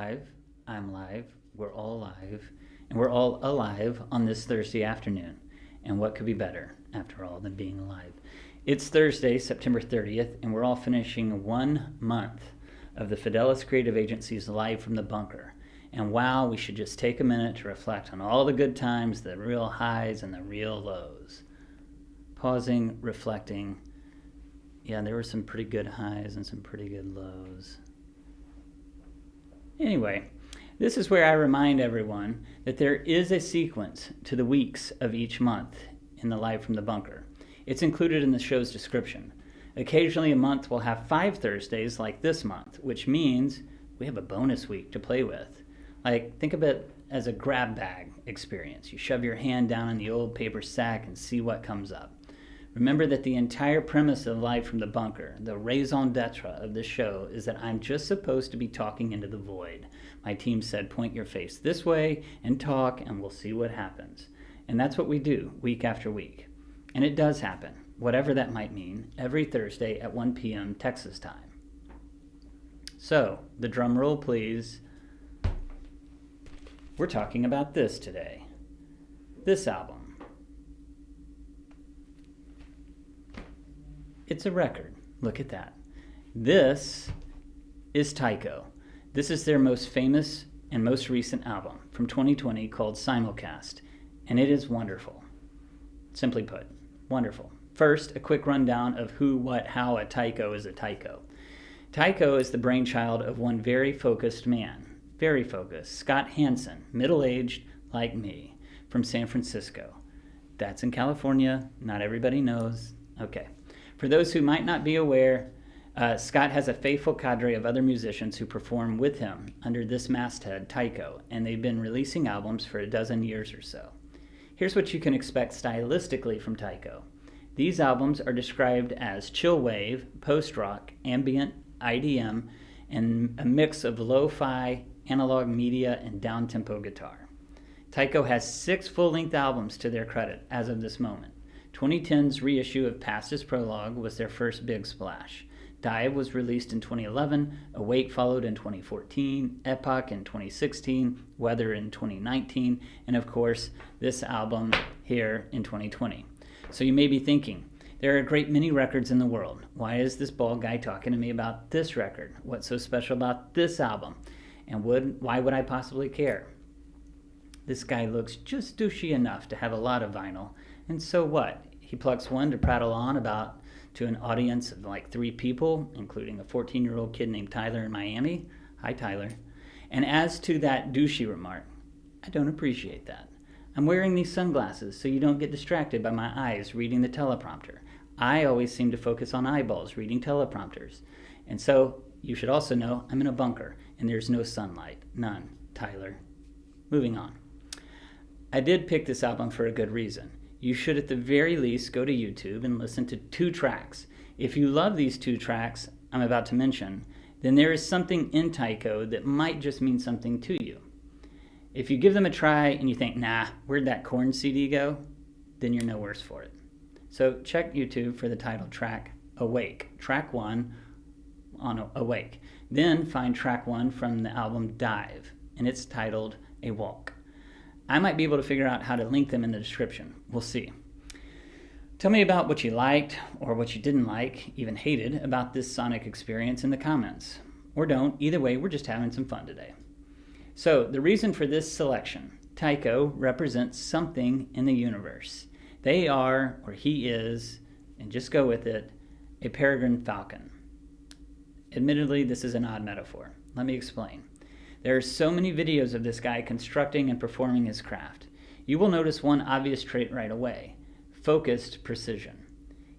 live, I'm live, we're all live, and we're all alive on this Thursday afternoon. And what could be better, after all, than being alive? It's Thursday, September 30th, and we're all finishing 1 month of the Fidelis Creative Agency's Live from the Bunker. And wow, we should just take a minute to reflect on all the good times, the real highs and the real lows. Pausing, reflecting. Yeah, there were some pretty good highs and some pretty good lows. Anyway, this is where I remind everyone that there is a sequence to the weeks of each month in the Live from the Bunker. It's included in the show's description. Occasionally a month will have 5 Thursdays like this month, which means we have a bonus week to play with. Like, think of it as a grab bag experience. You shove your hand down in the old paper sack and see what comes up. Remember that the entire premise of Live from the Bunker, the raison d'etre of the show, is that I'm just supposed to be talking into the void. My team said, point your face this way and talk, and we'll see what happens. And that's what we do week after week. And it does happen, whatever that might mean, every Thursday at 1 p.m. Texas time. So, the drum roll, please. We're talking about this today. This album. It's a record. Look at that. This is Tycho. This is their most famous and most recent album from 2020 called Simulcast, and it is wonderful. Simply put, wonderful. First, a quick rundown of who, what, how a Tycho is a Tycho. Tycho is the brainchild of one very focused man, very focused, Scott Hansen, middle-aged like me, from San Francisco. That's in California. Not everybody knows. Okay. For those who might not be aware, Scott has a faithful cadre of other musicians who perform with him under this masthead, Tycho, and they've been releasing albums for a dozen years or so. Here's what you can expect stylistically from Tycho. These albums are described as chill wave, post-rock, ambient, IDM, and a mix of lo-fi, analog media, and down-tempo guitar. Tycho has 6 full-length albums to their credit as of this moment. 2010's reissue of Past is Prologue was their first big splash. Dive was released in 2011, Awake followed in 2014, Epoch in 2016, Weather in 2019, and of course, this album here in 2020. So you may be thinking, there are a great many records in the world. Why is this bald guy talking to me about this record? What's so special about this album? And why would I possibly care? This guy looks just douchey enough to have a lot of vinyl, and so what? He plucks one to prattle on about to an audience of like 3 people, including a 14-year-old kid named Tyler in Miami. Hi, Tyler. And as to that douchey remark, I don't appreciate that. I'm wearing these sunglasses so you don't get distracted by my eyes reading the teleprompter. I always seem to focus on eyeballs reading teleprompters. And so you should also know I'm in a bunker and there's no sunlight. None. Tyler. Moving on. I did pick this album for a good reason. You should at the very least go to YouTube and listen to 2 tracks. If you love these 2 tracks I'm about to mention, then there is something in Tycho that might just mean something to you. If you give them a try and you think, nah, where'd that Korn CD go? Then you're no worse for it. So check YouTube for the title track, Awake, track 1 on Awake. Then find track 1 from the album Dive, and it's titled A Walk. I might be able to figure out how to link them in the description. We'll see. Tell me about what you liked or what you didn't like, even hated, about this sonic experience in the comments. Or don't. Either way, we're just having some fun today. So, the reason for this selection. Tycho represents something in the universe. They are, or he is, and just go with it, a peregrine falcon. Admittedly, this is an odd metaphor. Let me explain. There are so many videos of this guy constructing and performing his craft. You will notice one obvious trait right away. Focused precision.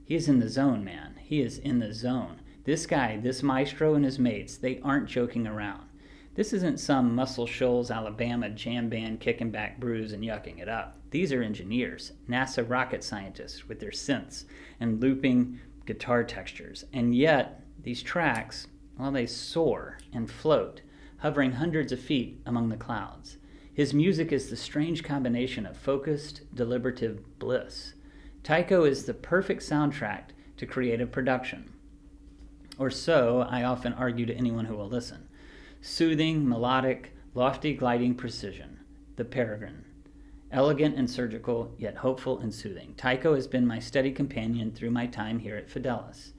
He is in the zone, man. He is in the zone. This guy, this maestro and his mates, they aren't joking around. This isn't some Muscle Shoals, Alabama jam band kicking back brews and yucking it up. These are engineers, NASA rocket scientists with their synths and looping guitar textures. And yet, these tracks, well, they soar and float, hovering hundreds of feet among the clouds. His music is the strange combination of focused, deliberative bliss. Tycho is the perfect soundtrack to creative production. Or so I often argue to anyone who will listen. Soothing, melodic, lofty gliding precision. The Peregrine. Elegant and surgical, yet hopeful and soothing. Tycho has been my steady companion through my time here at Fidelis.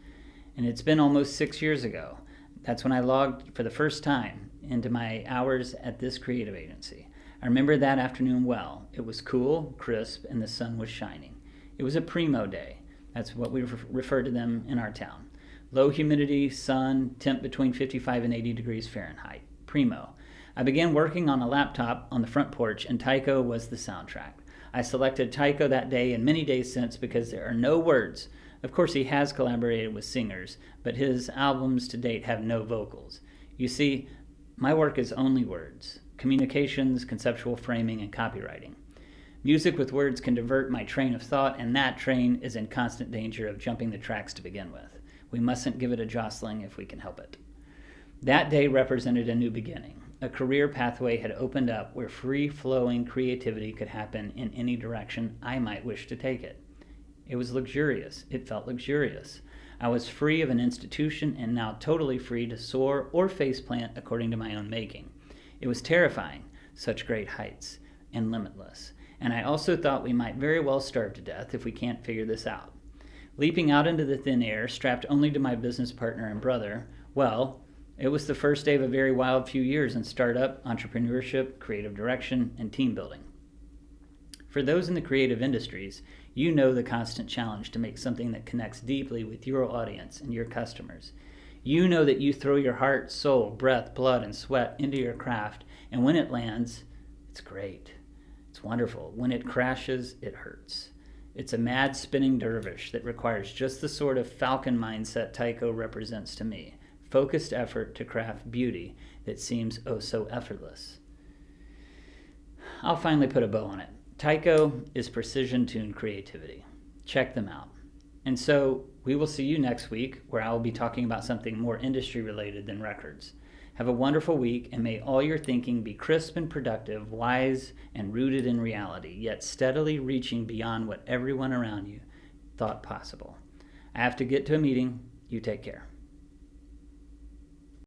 And it's been almost 6 years ago. That's when I logged for the first time into my hours at this creative agency. I remember that afternoon well. It was cool, crisp, and the sun was shining. It was a primo day. That's what we refer to them in our town. Low humidity, sun, temp between 55 and 80 degrees Fahrenheit. Primo. I began working on a laptop on the front porch, and Tycho was the soundtrack. I selected Tycho that day and many days since because there are no words. Of course, he has collaborated with singers, but his albums to date have no vocals. You see, my work is only words: communications, conceptual framing, and copywriting. Music with words can divert my train of thought, and that train is in constant danger of jumping the tracks to begin with. We mustn't give it a jostling if we can help it. That day represented a new beginning. A career pathway had opened up where free-flowing creativity could happen in any direction I might wish to take it. It was luxurious. It felt luxurious. I was free of an institution and now totally free to soar or faceplant according to my own making. It was terrifying, such great heights, and limitless. And I also thought we might very well starve to death if we can't figure this out. Leaping out into the thin air, strapped only to my business partner and brother, well, it was the first day of a very wild few years in startup, entrepreneurship, creative direction, and team building. For those in the creative industries, you know the constant challenge to make something that connects deeply with your audience and your customers. You know that you throw your heart, soul, breath, blood, and sweat into your craft, and when it lands, it's great. It's wonderful. When it crashes, it hurts. It's a mad spinning dervish that requires just the sort of falcon mindset Tycho represents to me. Focused effort to craft beauty that seems oh so effortless. I'll finally put a bow on it. Tycho is precision-tuned creativity. Check them out. And so we will see you next week, where I will be talking about something more industry-related than records. Have a wonderful week, and may all your thinking be crisp and productive, wise and rooted in reality, yet steadily reaching beyond what everyone around you thought possible. I have to get to a meeting. You take care.